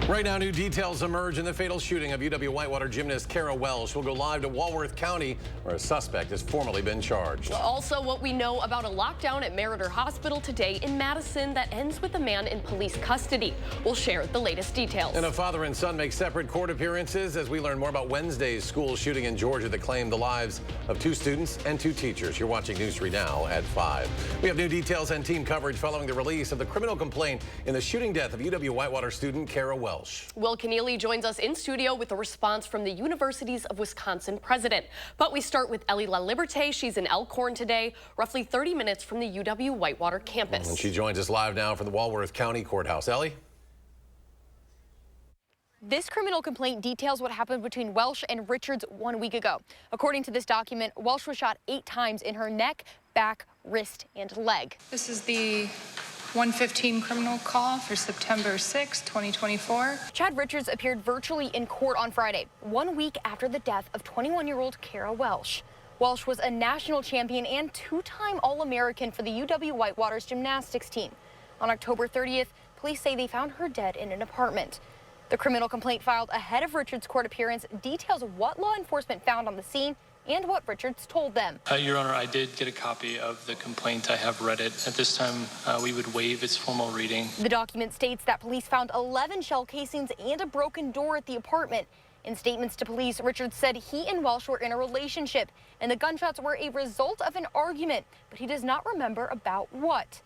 Right now, new details emerge in the fatal shooting of UW Whitewater gymnast Kara Welsh. We'll go live to Walworth County, where a suspect has formally been charged. Also, what we know about a lockdown at Meriter Hospital today in Madison that ends with a man in police custody. We'll share the latest details. And a father and son make separate court appearances as we learn more about Wednesday's school shooting in Georgia that claimed the lives of 2 students and 2 teachers. You're watching News 3 Now at 5. We have new details and team coverage following the release of the criminal complaint in the shooting death of UW Whitewater student Kara Welsh. Will Keneally joins us in studio with a response from the Universities of Wisconsin president. But we start with Ellie LaLiberte. She's in Elkhorn today, roughly 30 minutes from the UW Whitewater campus. And she joins us live now from the Walworth County Courthouse. Ellie? This criminal complaint details what happened between Welsh and Richards 1 week ago. According to this document, Welsh was shot 8 times in her neck, back, wrist, and leg. This is the 115 criminal call for September 6, 2024. Chad Richards appeared virtually in court on Friday, 1 week after the death of 21-year-old Kara Welsh. Welsh was a national champion and 2-time All-American for the UW Whitewater's gymnastics team. On October 30th, police say they found her dead in an apartment. The criminal complaint filed ahead of Richards' court appearance details what law enforcement found on the scene and what Richards told them. Your Honor, I did get a copy of the complaint. I have read it. At this time, we would waive its formal reading. The document states that police found 11 shell casings and a broken door at the apartment. In statements to police, Richards said he and Welsh were in a relationship and the gunshots were a result of an argument, but he does not remember about what.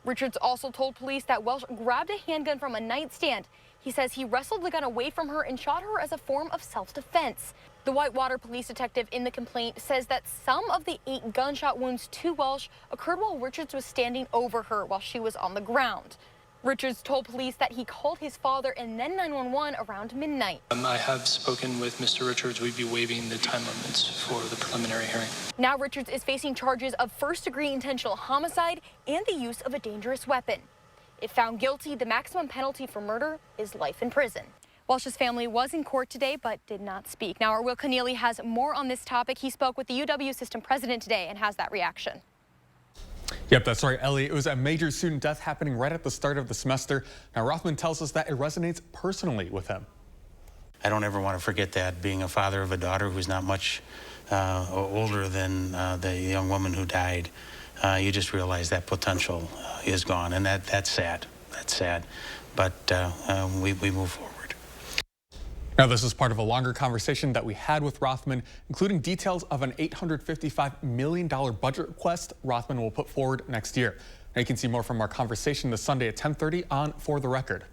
Richards also told police that Welsh grabbed a handgun from a nightstand. He says he wrestled the gun away from her and shot her as a form of self-defense. The Whitewater police detective in the complaint says that some of the 8 gunshot wounds to Welsh occurred while Richards was standing over her while she was on the ground. Richards told police that he called his father and then 911 around midnight. I have spoken with Mr. Richards. We'd be waiving the time limits for the preliminary hearing. Now Richards is facing charges of first-degree intentional homicide and the use of a dangerous weapon. If found guilty, the maximum penalty for murder is life in prison. Welsh's family was in court today but did not speak. Now, our Will Keneally has more on this topic. He spoke with the UW assistant president today and has that reaction. Yep, that's right, Ellie. It was a major student death happening right at the start of the semester. Now, Rothman tells us that it resonates personally with him. I don't ever want to forget that, being a father of a daughter who's not much older than the young woman who died. You just realize that potential is gone, and that's sad. That's sad. But we move forward. Now, this is part of a longer conversation that we had with Rothman, including details of an $855 million budget request Rothman will put forward next year. Now, you can see more from our conversation this Sunday at 10:30 on For the Record.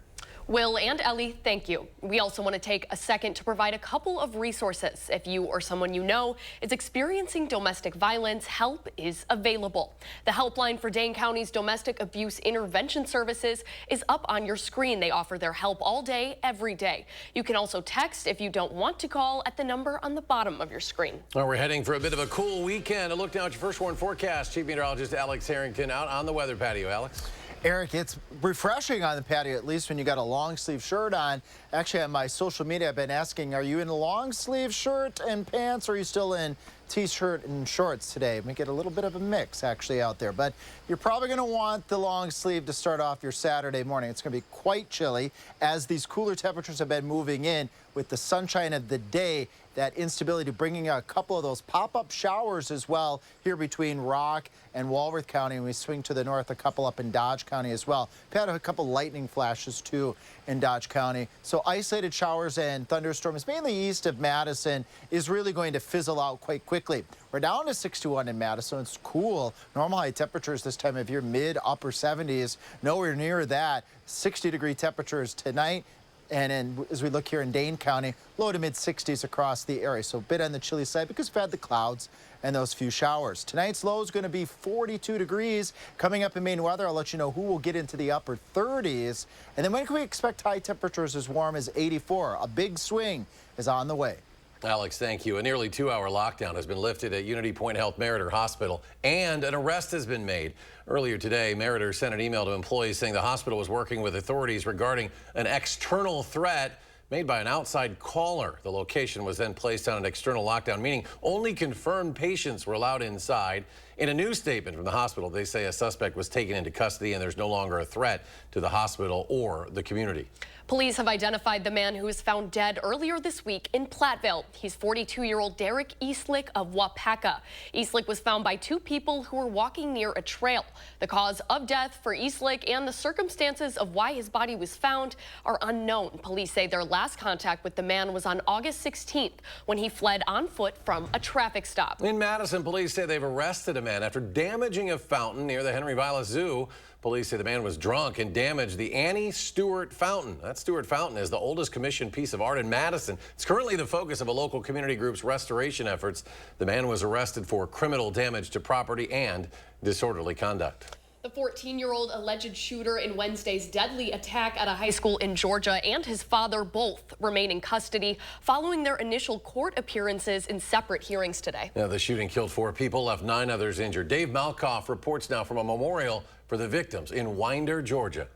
Will and Ellie, thank you. We also want to take a second to provide a couple of resources. If you or someone you know is experiencing domestic violence, help is available. The helpline for Dane County's Domestic Abuse Intervention Services is up on your screen. They offer their help all day, every day. You can also text if you don't want to call at the number on the bottom of your screen. Well, we're heading for a bit of a cool weekend. A look now at your first warn forecast. Chief Meteorologist Alex Harrington out on the weather patio. Alex? Eric, it's refreshing on the patio, at least when you got a long sleeve shirt on. Actually, on my social media, I've been asking, are you in a long sleeve shirt and pants, or are you still in t-shirt and shorts today? We get a little bit of a mix actually out there, but you're probably going to want the long sleeve to start off your Saturday morning. It's going to be quite chilly as these cooler temperatures have been moving in with the sunshine of the day. That instability bringing a couple of those pop-up showers as well here between Rock and Walworth County, and we swing to the north, a couple up in Dodge County as well. We've had a couple lightning flashes too in Dodge County. So isolated showers and thunderstorms mainly east of Madison is really going to fizzle out quite quickly. We're down to 61 in Madison. It's cool. Normal high temperatures this time of year, mid upper 70s. Nowhere near that. 60-degree temperatures tonight. And then as we look here in Dane County, low to mid 60s across the area. So a bit on the chilly side because we've had the clouds and those few showers. Tonight's low is going to be 42 degrees. Coming up in Maine weather, I'll let you know who will get into the upper 30s. And then when can we expect high temperatures as warm as 84? A big swing is on the way. Alex, thank you. A nearly 2-hour lockdown has been lifted at Unity Point Health Meriter Hospital, and an arrest has been made. Earlier today, Meriter sent an email to employees saying the hospital was working with authorities regarding an external threat made by an outside caller. The location was then placed on an external lockdown, meaning only confirmed patients were allowed inside. In a new statement from the hospital, they say a suspect was taken into custody and there's no longer a threat to the hospital or the community. Police have identified the man who was found dead earlier this week in Platteville. He's 42-year-old Derek Eastlick of Wapaka. Eastlick was found by two people who were walking near a trail. The cause of death for Eastlick and the circumstances of why his body was found are unknown. Police say their last contact with the man was on August 16th when he fled on foot from a traffic stop. In Madison, police say they've arrested a man after damaging a fountain near the Henry Vilas Zoo. Police say the man was drunk and damaged the Annie Stewart Fountain. That Stewart Fountain is the oldest commissioned piece of art in Madison. It's currently the focus of a local community group's restoration efforts. The man was arrested for criminal damage to property and disorderly conduct. The 14-year-old alleged shooter in Wednesday's deadly attack at a high school in Georgia and his father both remain in custody following their initial court appearances in separate hearings today. Now, the shooting killed 4 people, left 9 others injured. Dave Malkoff reports now from a memorial for the victims in Winder, Georgia.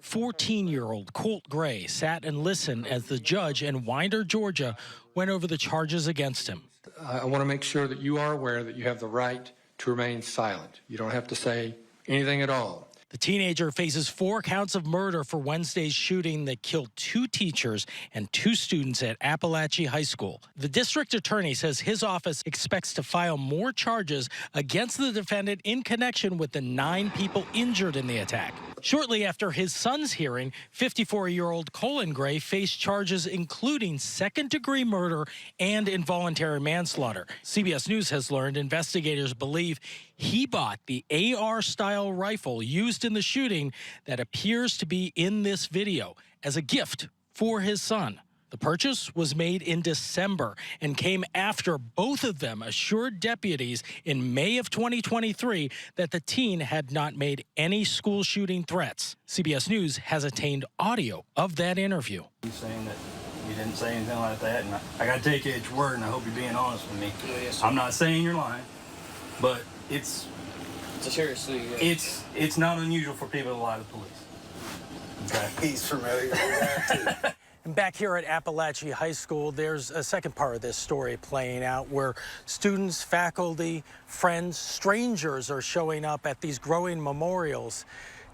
14-year-old Colt Gray sat and listened as the judge in Winder, Georgia, went over the charges against him. I want to make sure that you are aware that you have the right to remain silent. You don't have to say anything at all. The teenager faces 4 counts of murder for Wednesday's shooting that killed 2 teachers and 2 students at Appalachia High School. The district attorney says his office expects to file more charges against the defendant in connection with the 9 people injured in the attack. Shortly after his son's hearing, 54-year-old Colin Gray faced charges including second-degree murder and involuntary manslaughter. CBS News has learned investigators believe he bought the AR-style rifle used in the shooting that appears to be in this video as a gift for his son. The purchase was made in December and came after both of them assured deputies in May of 2023 that the teen had not made any school shooting threats. CBS News has obtained audio of that interview. You're saying that you didn't say anything like that, and I got to take you at your word, and I hope you're being honest with me. Yes, I'm not saying you're lying, but it's seriously. It's not unusual for people to lie to police. Okay. He's familiar with that too. And back here at Appalachia High School, there's a second part of this story playing out where students, faculty, friends, strangers are showing up at these growing memorials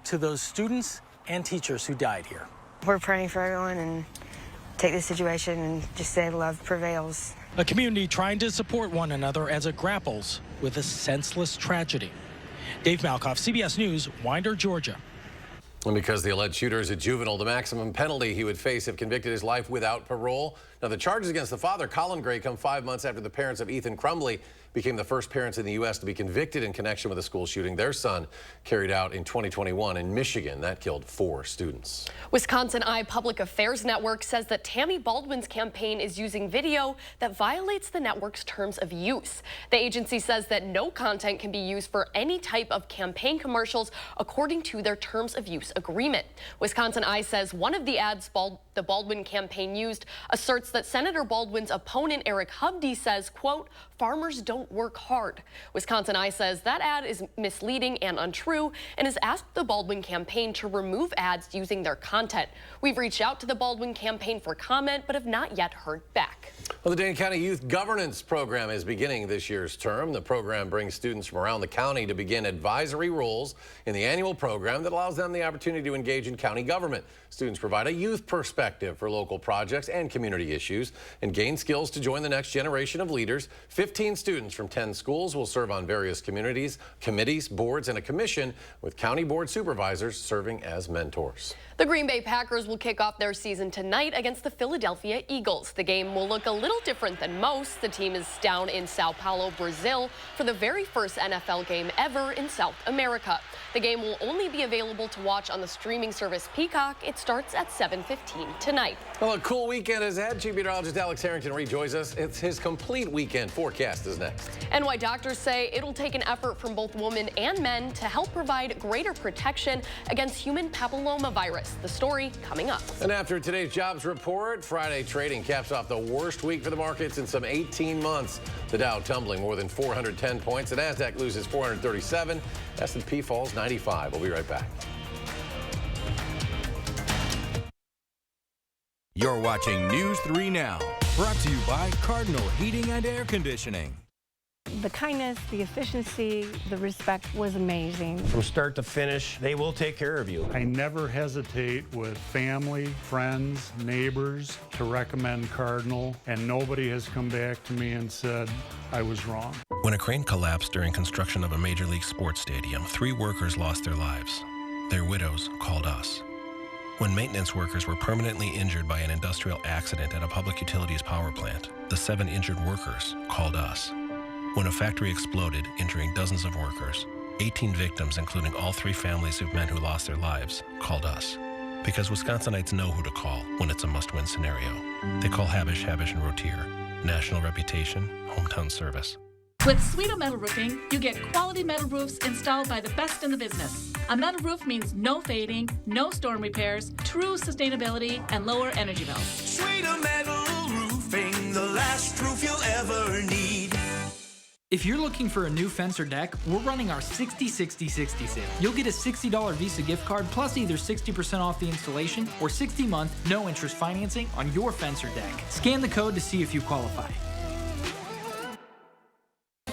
to those students and teachers who died here. We're praying for everyone and take this situation and just say love prevails. A community trying to support one another as it grapples with a senseless tragedy. Dave Malkoff, CBS News, Winder, Georgia. And because the alleged shooter is a juvenile, the maximum penalty he would face if convicted is life without parole. Now, the charges against the father, Colin Gray, come 5 months after the parents of Ethan Crumbley became the first parents in the U.S. to be convicted in connection with a school shooting their son carried out in 2021 in Michigan. That killed 4 students. Wisconsin Eye Public Affairs Network says that Tammy Baldwin's campaign is using video that violates the network's terms of use. The agency says that no content can be used for any type of campaign commercials according to their terms of use agreement. Wisconsin Eye says one of the ads the Baldwin campaign used asserts that Senator Baldwin's opponent Eric Hubdy says, quote, farmers don't work hard. Wisconsin Eye says that ad is misleading and untrue and has asked the Baldwin campaign to remove ads using their content. We've reached out to the Baldwin campaign for comment, but have not yet heard back. Well, the Dane County Youth Governance Program is beginning this year's term. The program brings students from around the county to begin advisory roles in the annual program that allows them the opportunity to engage in county government. Students provide a youth perspective for local projects and community issues and gain skills to join the next generation of leaders. 15 students from 10 schools will serve on various communities, committees, boards, and a commission with county board supervisors serving as mentors. The Green Bay Packers will kick off their season tonight against the Philadelphia Eagles. The game will look a little different than most. The team is down in Sao Paulo, Brazil for the very first NFL game ever in South America. The game will only be available to watch on the streaming service Peacock. It starts at 7:15 tonight. Well, a cool weekend is ahead. Chief Meteorologist Alex Harrington rejoins us. It's his complete weekend forecast is next. And why doctors say it'll take an effort from both women and men to help provide greater protection against human papillomavirus. The story coming up. And after today's jobs report, Friday trading caps off the worst week for the markets in some 18 months. The Dow tumbling more than 410 points. The Nasdaq loses 437. S&P falls 95. We'll be right back. You're watching News 3 Now, brought to you by Cardinal Heating and Air Conditioning. The kindness, the efficiency, the respect was amazing. From start to finish, they will take care of you. I never hesitate with family, friends, neighbors to recommend Cardinal, and nobody has come back to me and said I was wrong. When a crane collapsed during construction of a major league sports stadium, 3 workers lost their lives. Their widows called us. When maintenance workers were permanently injured by an industrial accident at a public utilities power plant, the 7 injured workers called us. When a factory exploded, injuring dozens of workers, 18 victims, including all 3 families of men who lost their lives, called us. Because Wisconsinites know who to call when it's a must-win scenario. They call Habish, Habish & Rotier. National reputation, hometown service. With Sweeto Metal Roofing, you get quality metal roofs installed by the best in the business. A metal roof means no fading, no storm repairs, true sustainability, and lower energy bills. Sweeto Metal Roofing, the last roof you'll ever need. If you're looking for a new fence or deck, we're running our 60-60-60 sale. You'll get a $60 Visa gift card plus either 60% off the installation or 60-month no-interest financing on your fence or deck. Scan the code to see if you qualify.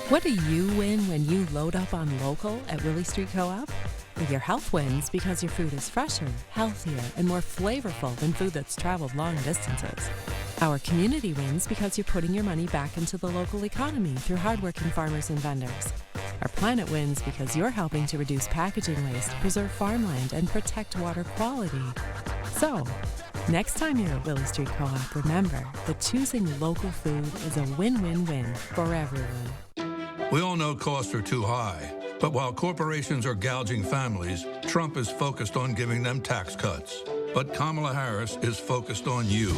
What do you win when you load up on local at Willie Street Co-op? Well, your health wins because your food is fresher, healthier, and more flavorful than food that's traveled long distances. Our community wins because you're putting your money back into the local economy through hardworking farmers and vendors. Our planet wins because you're helping to reduce packaging waste, preserve farmland, and protect water quality. So, next time you're at Willie Street Co-op, remember that choosing local food is a win-win-win for everyone. We all know costs are too high, but while corporations are gouging families, Trump is focused on giving them tax cuts. But Kamala Harris is focused on you.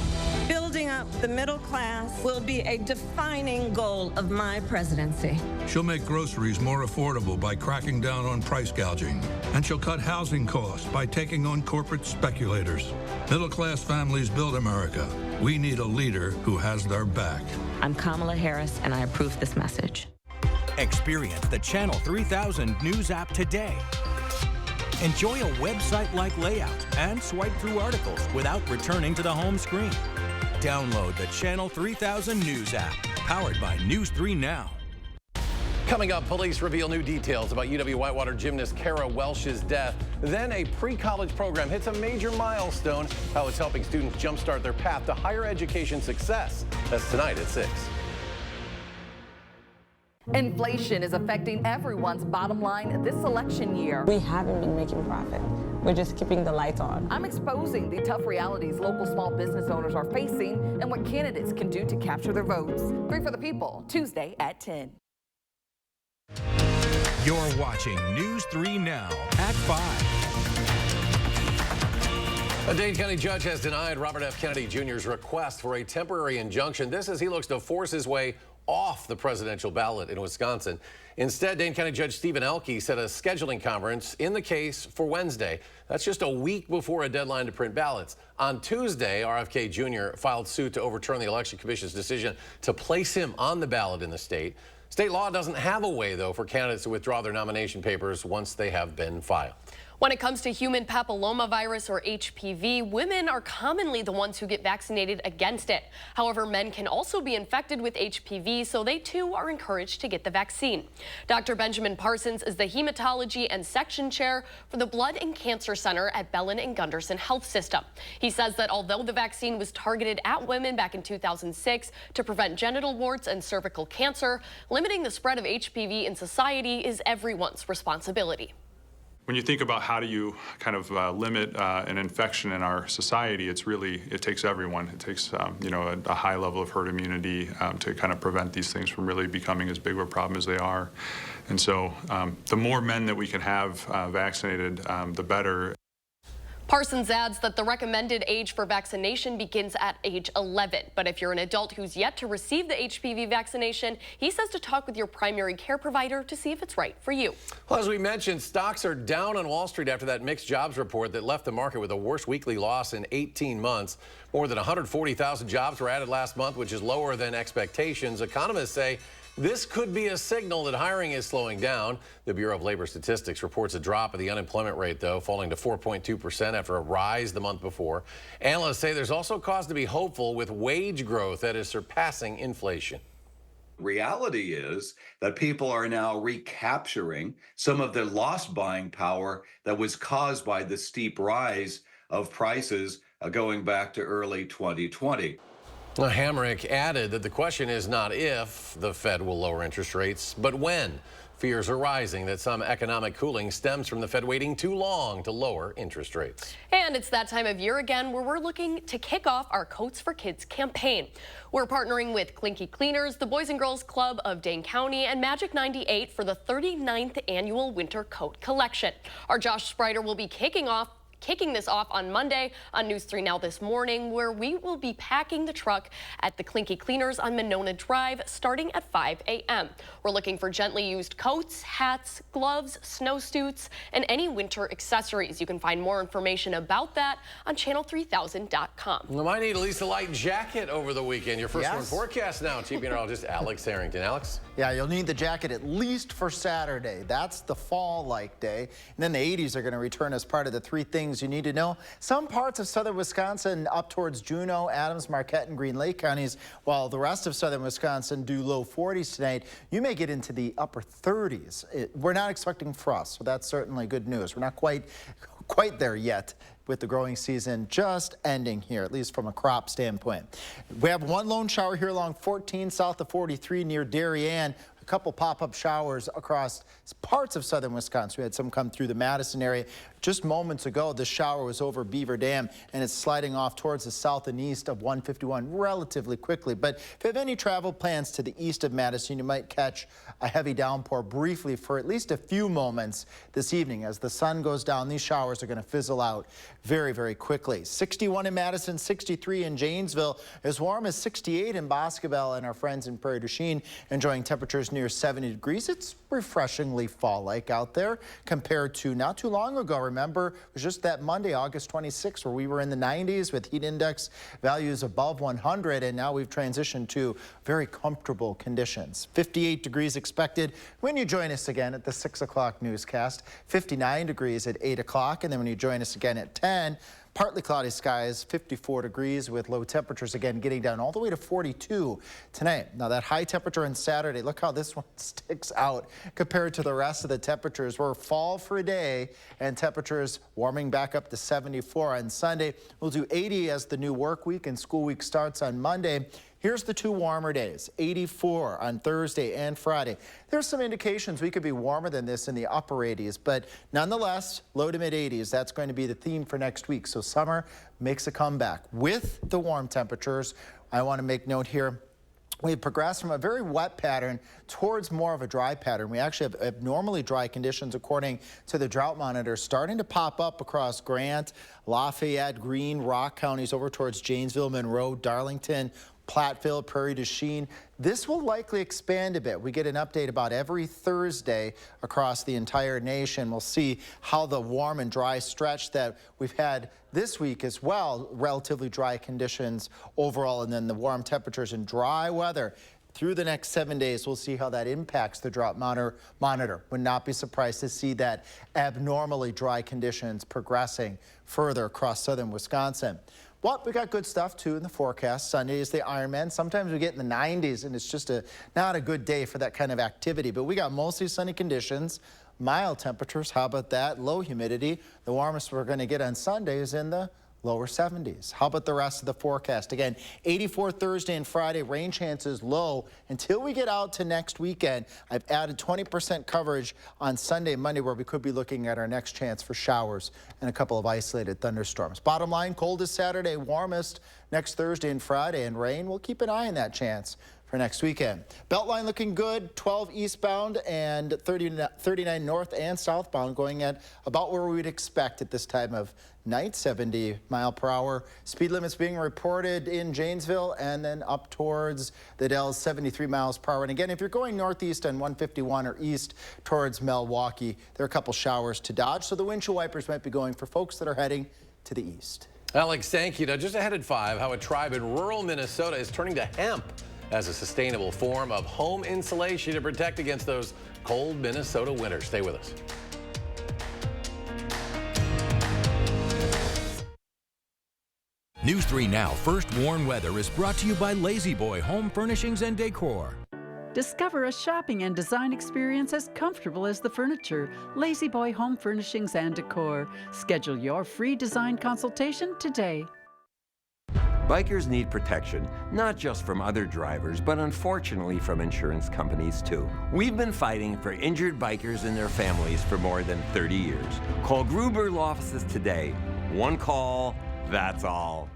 Building up the middle class will be a defining goal of my presidency. She'll make groceries more affordable by cracking down on price gouging. And she'll cut housing costs by taking on corporate speculators. Middle-class families build America. We need a leader who has their back. I'm Kamala Harris, and I approve this message. Experience the Channel 3000 News app today. Enjoy a website-like layout and swipe through articles without returning to the home screen. Download the Channel 3000 News app, powered by News 3 Now. Coming up, police reveal new details about UW-Whitewater gymnast Kara Welsh's death. Then a pre-college program hits a major milestone, how it's helping students jumpstart their path to higher education success. That's tonight at 6. Inflation is affecting everyone's bottom line this election year. We haven't been making profit. We're just keeping the lights on. I'm exposing the tough realities local small business owners are facing and what candidates can do to capture their votes. 3 for the People, Tuesday at 10. You're watching News 3 Now at 5. A Dane County judge has denied Robert F. Kennedy Jr.'s request for a temporary injunction. This as he looks to force his way off the presidential ballot in Wisconsin. Instead, Dane County Judge Stephen Elke set a scheduling conference in the case for Wednesday. That's just a week before a deadline to print ballots. On Tuesday, RFK Jr. filed suit to overturn the Election Commission's decision to place him on the ballot in the state. State law doesn't have a way, though, for candidates to withdraw their nomination papers once they have been filed. When it comes to human papillomavirus or HPV, women are commonly the ones who get vaccinated against it. However, men can also be infected with HPV, so they too are encouraged to get the vaccine. Dr. Benjamin Parsons is the hematology and section chair for the Blood and Cancer Center at Bellin and Gunderson Health System. He says that although the vaccine was targeted at women back in 2006 to prevent genital warts and cervical cancer, limiting the spread of HPV in society is everyone's responsibility. When you think about how do you kind of limit an infection in our society, it takes everyone. It takes a high level of herd immunity to kind of prevent these things from really becoming as big of a problem as they are. And so the more men that we can have vaccinated, the better. Parsons adds that the recommended age for vaccination begins at age 11. But if you're an adult who's yet to receive the HPV vaccination, he says to talk with your primary care provider to see if it's right for you. Well, as we mentioned, stocks are down on Wall Street after that mixed jobs report that left the market with the worst weekly loss in 18 months. More than 140,000 jobs were added last month, which is lower than expectations. Economists say this could be a signal that hiring is slowing down. The Bureau of Labor Statistics reports a drop in the unemployment rate, though, falling to 4.2% after a rise the month before. Analysts say there's also cause to be hopeful with wage growth that is surpassing inflation. Reality is that people are now recapturing some of the lost buying power that was caused by the steep rise of prices going back to early 2020. Hamrick added that the question is not if the Fed will lower interest rates, but when. Fears are rising that some economic cooling stems from the Fed waiting too long to lower interest rates. And it's that time of year again where we're looking to kick off our Coats for Kids campaign. We're partnering with Clinky Cleaners, the Boys and Girls Club of Dane County, and Magic 98 for the 39th annual Winter Coat Collection. Our Josh Sprider will be kicking this off on Monday on News 3 Now this morning, where we will be packing the truck at the Clinky Cleaners on Monona Drive starting at 5 a.m. We're looking for gently used coats, hats, gloves, snowsuits, and any winter accessories. You can find more information about that on channel3000.com. We might need at least a light jacket over the weekend. Your first one forecast now. Chief Meteorologist Alex Harrington. Alex? Yeah, you'll need the jacket at least for Saturday. That's the fall-like day. And then the 80s are going to return as part of the three things you need to know. Some parts of southern Wisconsin up towards Juneau, Adams, Marquette, and Green Lake counties, while the rest of southern Wisconsin do low 40s tonight. You may get into the upper 30s. We're not expecting frost, so that's certainly good news. We're not quite there yet, with the growing season just ending here, at least from a crop standpoint. We have one lone shower here along 14 south of 43 near Darien. A couple pop-up showers across parts of southern Wisconsin. We had some come through the Madison area. Just moments ago, the shower was over Beaver Dam, and it's sliding off towards the south and east of 151 relatively quickly. But if you have any travel plans to the east of Madison, you might catch a heavy downpour briefly for at least a few moments this evening. As the sun goes down, these showers are going to fizzle out very, very quickly. 61 in Madison, 63 in Janesville, as warm as 68 in Boscobel, and our friends in Prairie du Chien enjoying temperatures near 70 degrees. It's refreshingly fall-like out there compared to not too long ago. Remember, it was just that Monday, August 26th, where we were in the 90s with heat index values above 100, and now we've transitioned to very comfortable conditions. 58 degrees expected when you join us again at the 6 o'clock newscast, 59 degrees at 8 o'clock, and then when you join us again at 10, partly cloudy skies, 54 degrees with low temperatures again getting down all the way to 42 tonight. Now that high temperature on Saturday, look how this one sticks out compared to the rest of the temperatures. We're fall for a day and temperatures warming back up to 74 on Sunday. We'll do 80 as the new work week and school week starts on Monday. Here's the two warmer days, 84 on Thursday and Friday. There's some indications we could be warmer than this in the upper 80s, but nonetheless, low to mid 80s. That's going to be the theme for next week. So summer makes a comeback with the warm temperatures. I want to make note here. We've progressed from a very wet pattern towards more of a dry pattern. We actually have abnormally dry conditions according to the drought monitor starting to pop up across Grant, Lafayette, Greene, Rock counties over towards Janesville, Monroe, Darlington, Platteville, Prairie du Chien. This will likely expand a bit. We get an update about every Thursday across the entire nation. We'll see how the warm and dry stretch that we've had this week as well, relatively dry conditions overall, and then the warm temperatures and dry weather through the next 7 days. We'll see how that impacts the drought monitor. Would not be surprised to see that abnormally dry conditions progressing further across southern Wisconsin. Well, we got good stuff, too, in the forecast. Sunday is the Ironman. Sometimes we get in the 90s, and it's just not a good day for that kind of activity. But we got mostly sunny conditions, mild temperatures. How about that? Low humidity. The warmest we're going to get on Sunday is in the lower 70s. How about the rest of the forecast? Again, 84 Thursday and Friday, rain chances low until we get out to next weekend. I've added 20% coverage on Sunday and Monday, where we could be looking at our next chance for showers and a couple of isolated thunderstorms. Bottom line, coldest Saturday, warmest next Thursday and Friday, and rain. We'll keep an eye on that chance for next weekend. Beltline looking good, 12 eastbound and 39 north and southbound, going at about where we would expect at this time of night, 70 mile per hour. Speed limits being reported in Janesville and then up towards the Dells, 73 miles per hour. And again, if you're going northeast on 151 or east towards Milwaukee, there are a couple showers to dodge, so the windshield wipers might be going for folks that are heading to the east. Alex, thank you. Now, just ahead at 5, how a tribe in rural Minnesota is turning to hemp as a sustainable form of home insulation to protect against those cold Minnesota winters. Stay with us. News 3 Now First Warn Weather is brought to you by Lazy Boy Home Furnishings and Decor. Discover a shopping and design experience as comfortable as the furniture. Lazy Boy Home Furnishings and Decor. Schedule your free design consultation today. Bikers need protection, not just from other drivers, but unfortunately from insurance companies too. We've been fighting for injured bikers and their families for more than 30 years. Call Gruber Law Offices today. One call, that's all.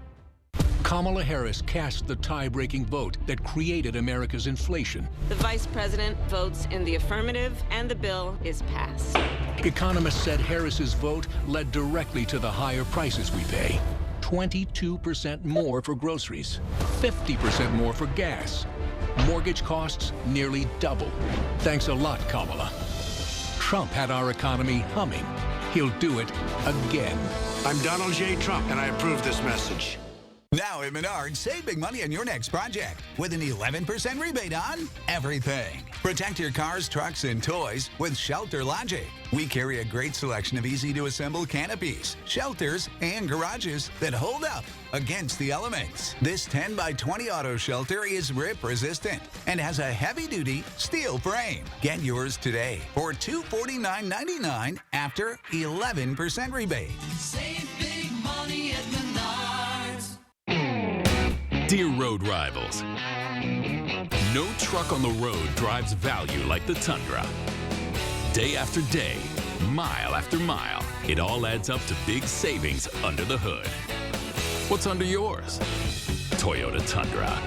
Kamala Harris cast the tie-breaking vote that created America's inflation. The vice president votes in the affirmative, and the bill is passed. Economists said Harris's vote led directly to the higher prices we pay. 22% more for groceries, 50% more for gas. Mortgage costs nearly double. Thanks a lot, Kamala. Trump had our economy humming. He'll do it again. I'm Donald J. Trump, and I approve this message. Now at Menards, save big money on your next project with an 11% rebate on everything. Protect your cars, trucks, and toys with Shelter Logic. We carry a great selection of easy-to-assemble canopies, shelters, and garages that hold up against the elements. This 10 by 20 auto shelter is rip-resistant and has a heavy-duty steel frame. Get yours today for $249.99 after 11% rebate. Save big money at Menards. Dear road rivals, no truck on the road drives value like the Tundra. Day after day, mile after mile, it all adds up to big savings under the hood. What's under yours? Toyota Tundra.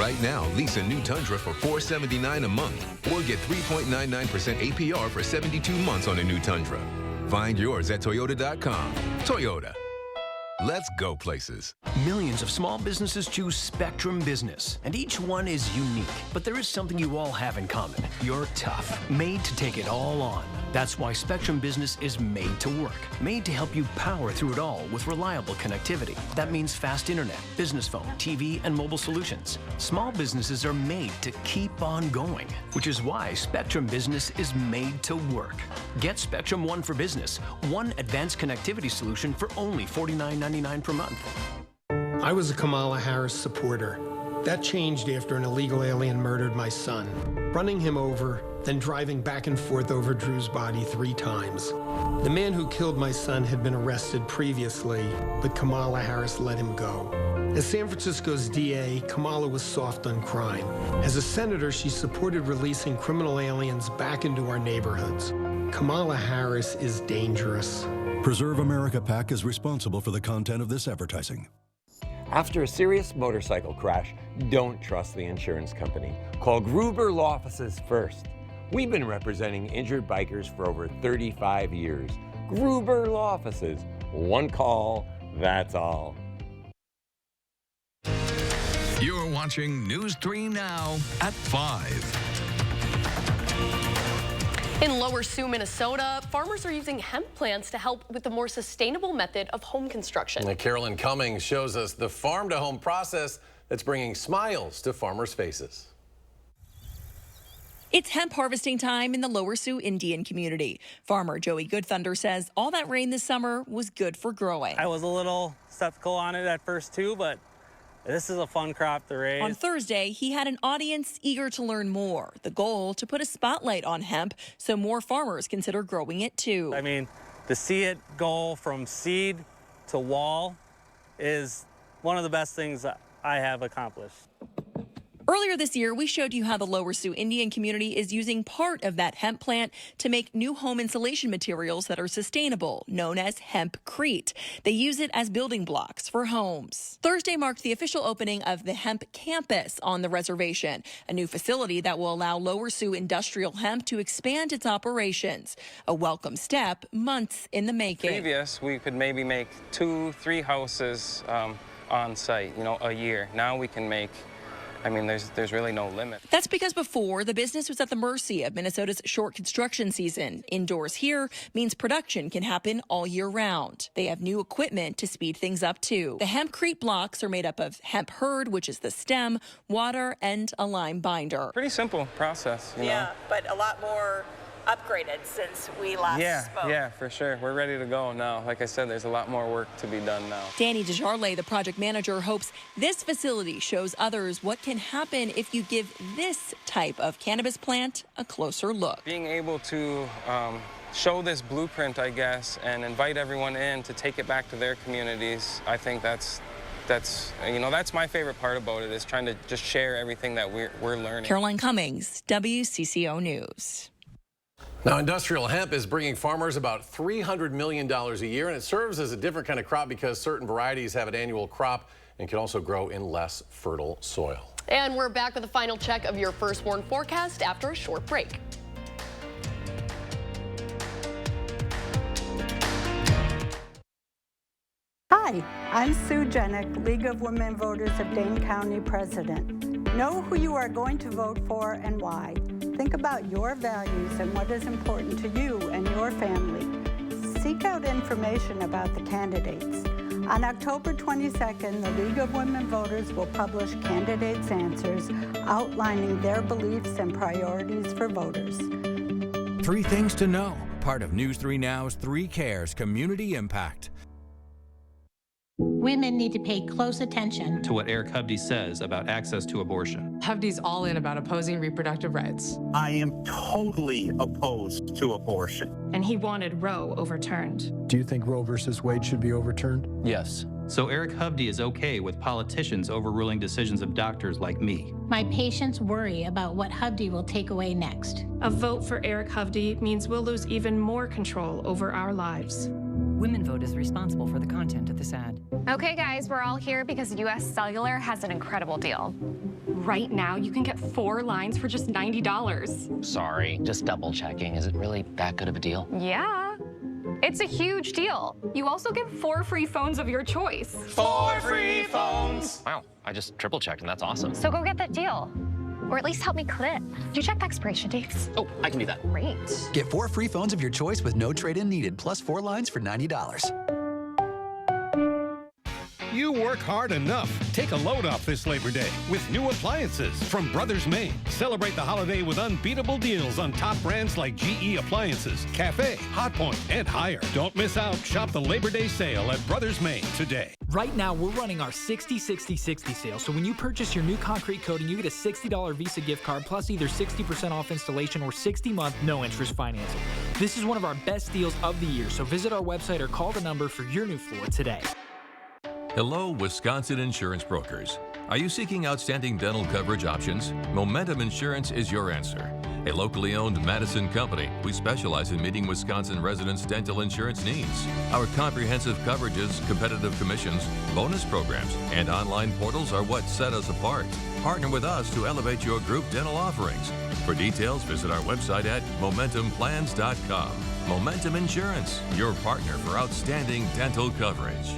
Right now, lease a new Tundra for $479 a month or get 3.99% APR for 72 months on a new Tundra. Find yours at Toyota.com. Toyota. Let's go places. Millions of small businesses choose Spectrum Business, and each one is unique. But there is something you all have in common. You're tough, made to take it all on. That's why Spectrum Business is made to work, made to help you power through it all with reliable connectivity. That means fast internet, business phone, TV, and mobile solutions. Small businesses are made to keep on going, which is why Spectrum Business is made to work. Get Spectrum One for Business, one advanced connectivity solution for only $49.99 per month. I was a Kamala Harris supporter. That changed after an illegal alien murdered my son, running him over, then driving back and forth over Drew's body 3 times. The man who killed my son had been arrested previously, but Kamala Harris let him go. As San Francisco's DA, Kamala was soft on crime. As a senator, she supported releasing criminal aliens back into our neighborhoods. Kamala Harris is dangerous. Preserve America PAC is responsible for the content of this advertising. After a serious motorcycle crash, don't trust the insurance company. Call Gruber Law Offices first. We've been representing injured bikers for over 35 years. Gruber Law Offices. One call, that's all. You're watching News 3 Now at 5. In Lower Sioux, Minnesota, farmers are using hemp plants to help with the more sustainable method of home construction. Carolyn Cummings shows us the farm-to-home process that's bringing smiles to farmers' faces. It's hemp harvesting time in the Lower Sioux Indian community. Farmer Joey Goodthunder says all that rain this summer was good for growing. I was a little skeptical on it at first too, but this is a fun crop to raise. On Thursday, he had an audience eager to learn more. The goal, to put a spotlight on hemp so more farmers consider growing it too. I mean, to see it go from seed to wall is one of the best things I have accomplished. Earlier this year, we showed you how the Lower Sioux Indian community is using part of that hemp plant to make new home insulation materials that are sustainable, known as hempcrete. They use it as building blocks for homes. Thursday marked the official opening of the hemp campus on the reservation, a new facility that will allow Lower Sioux Industrial Hemp to expand its operations. A welcome step, months in the making. Previous, we could maybe make 2-3 houses on site, a year. Now we can make, there's really no limit. That's because before, the business was at the mercy of Minnesota's short construction season. Indoors here means production can happen all year round. They have new equipment to speed things up too. The hempcrete blocks are made up of hemp hurd, which is the stem, water, and a lime binder. Pretty simple process, Yeah, but a lot more upgraded since we last spoke. Yeah, for sure. We're ready to go now. Like I said, there's a lot more work to be done now. Danny DeJarle, the project manager, hopes this facility shows others what can happen if you give this type of cannabis plant a closer look. Being able to show this blueprint, I guess, and invite everyone in to take it back to their communities, I think that's my favorite part about it, is trying to just share everything that we're learning. Caroline Cummings, WCCO News. Now, industrial hemp is bringing farmers about $300 million a year, and it serves as a different kind of crop because certain varieties have an annual crop and can also grow in less fertile soil. And we're back with a final check of your First Warn forecast after a short break. Hi, I'm Sue Jenick, League of Women Voters of Dane County President. Know who you are going to vote for and why. Think about your values and what is important to you and your family. Seek out information about the candidates. On October 22nd, the League of Women Voters will publish candidates' answers outlining their beliefs and priorities for voters. 3 things to know, part of News 3 Now's 3 Cares Community Impact. Women need to pay close attention to what Eric Hovde says about access to abortion. Hovde's all in about opposing reproductive rights. I am totally opposed to abortion. And he wanted Roe overturned. Do you think Roe versus Wade should be overturned? Yes. So Eric Hovde is okay with politicians overruling decisions of doctors like me. My patients worry about what Hovde will take away next. A vote for Eric Hovde means we'll lose even more control over our lives. Women Vote is responsible for the content of this ad. Okay, guys, we're all here because US Cellular has an incredible deal. Right now, you can get 4 lines for just $90. Sorry, just double checking. Is it really that good of a deal? Yeah. It's a huge deal. You also get 4 free phones of your choice. 4 free phones! Wow, I just triple checked and that's awesome. So go get that deal. Or at least help me clip. Did you check the expiration dates? Oh, I can do that. Great. Get 4 free phones of your choice with no trade-in needed, plus 4 lines for $90. You work hard enough. Take a load off this Labor Day with new appliances from Brothers Maine. Celebrate the holiday with unbeatable deals on top brands like GE Appliances, Cafe, Hotpoint, and Haier. Don't miss out. Shop the Labor Day sale at Brothers Maine today. Right now, we're running our 60-60-60 sale. So when you purchase your new concrete coating, you get a $60 Visa gift card plus either 60% off installation or 60-month no-interest financing. This is one of our best deals of the year. So visit our website or call the number for your new floor today. Hello, Wisconsin insurance brokers. Are you seeking outstanding dental coverage options? Momentum Insurance is your answer. A locally owned Madison company, we specialize in meeting Wisconsin residents' dental insurance needs. Our comprehensive coverages, competitive commissions, bonus programs, and online portals are what set us apart. Partner with us to elevate your group dental offerings. For details, visit our website at MomentumPlans.com. Momentum Insurance, your partner for outstanding dental coverage.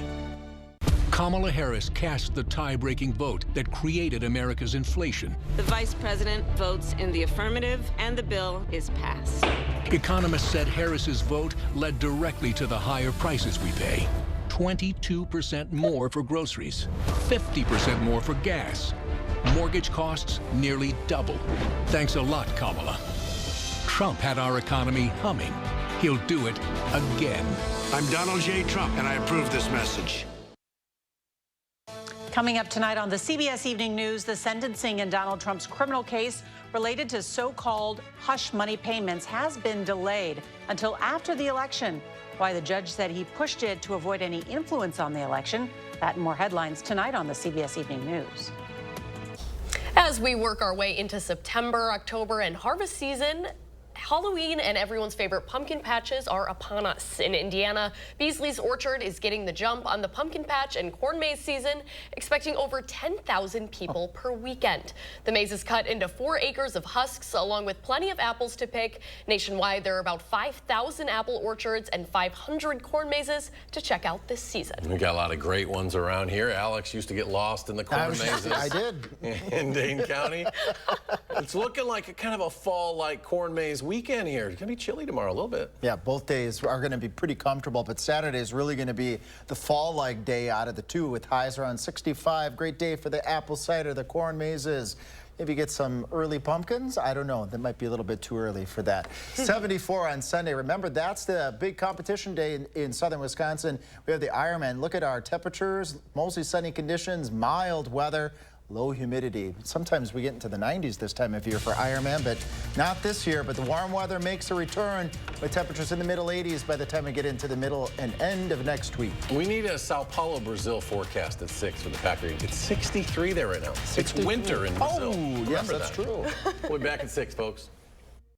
Kamala Harris cast the tie-breaking vote that created America's inflation. The vice president votes in the affirmative, and the bill is passed. Economists said Harris's vote led directly to the higher prices we pay. 22% more for groceries, 50% more for gas. Mortgage costs nearly double. Thanks a lot, Kamala. Trump had our economy humming. He'll do it again. I'm Donald J. Trump, and I approve this message. Coming up tonight on the CBS Evening News, the sentencing in Donald Trump's criminal case related to so-called hush money payments has been delayed until after the election. Why the judge said he pushed it to avoid any influence on the election. That and more headlines tonight on the CBS Evening News. As we work our way into September, October, and harvest season, Halloween and everyone's favorite pumpkin patches are upon us. In Indiana, Beasley's Orchard is getting the jump on the pumpkin patch and corn maze season, expecting over 10,000 people per weekend. The maze is cut into 4 acres of husks, along with plenty of apples to pick. Nationwide, there are about 5,000 apple orchards and 500 corn mazes to check out this season. We got a lot of great ones around here. Alex used to get lost in the corn mazes. I did. In Dane County. It's looking like a kind of a fall-like corn maze weekend here. It's going to be chilly tomorrow a little bit. Yeah, both days are going to be pretty comfortable, but Saturday is really going to be the fall-like day out of the two with highs around 65. Great day for the apple cider, the corn mazes. Maybe get some early pumpkins. I don't know. That might be a little bit too early for that. 74 on Sunday. Remember, that's the big competition day in southern Wisconsin. We have the Ironman. Look at our temperatures. Mostly sunny conditions, mild weather, low humidity. Sometimes we get into the 90s this time of year for Ironman, but not this year. But the warm weather makes a return with temperatures in the middle 80s by the time we get into the middle and end of next week. We need a Sao Paulo, Brazil forecast at 6 for the Packer. It's 63 there right now. It's winter in Brazil. Oh, yes, that's true. We'll be back at 6, folks.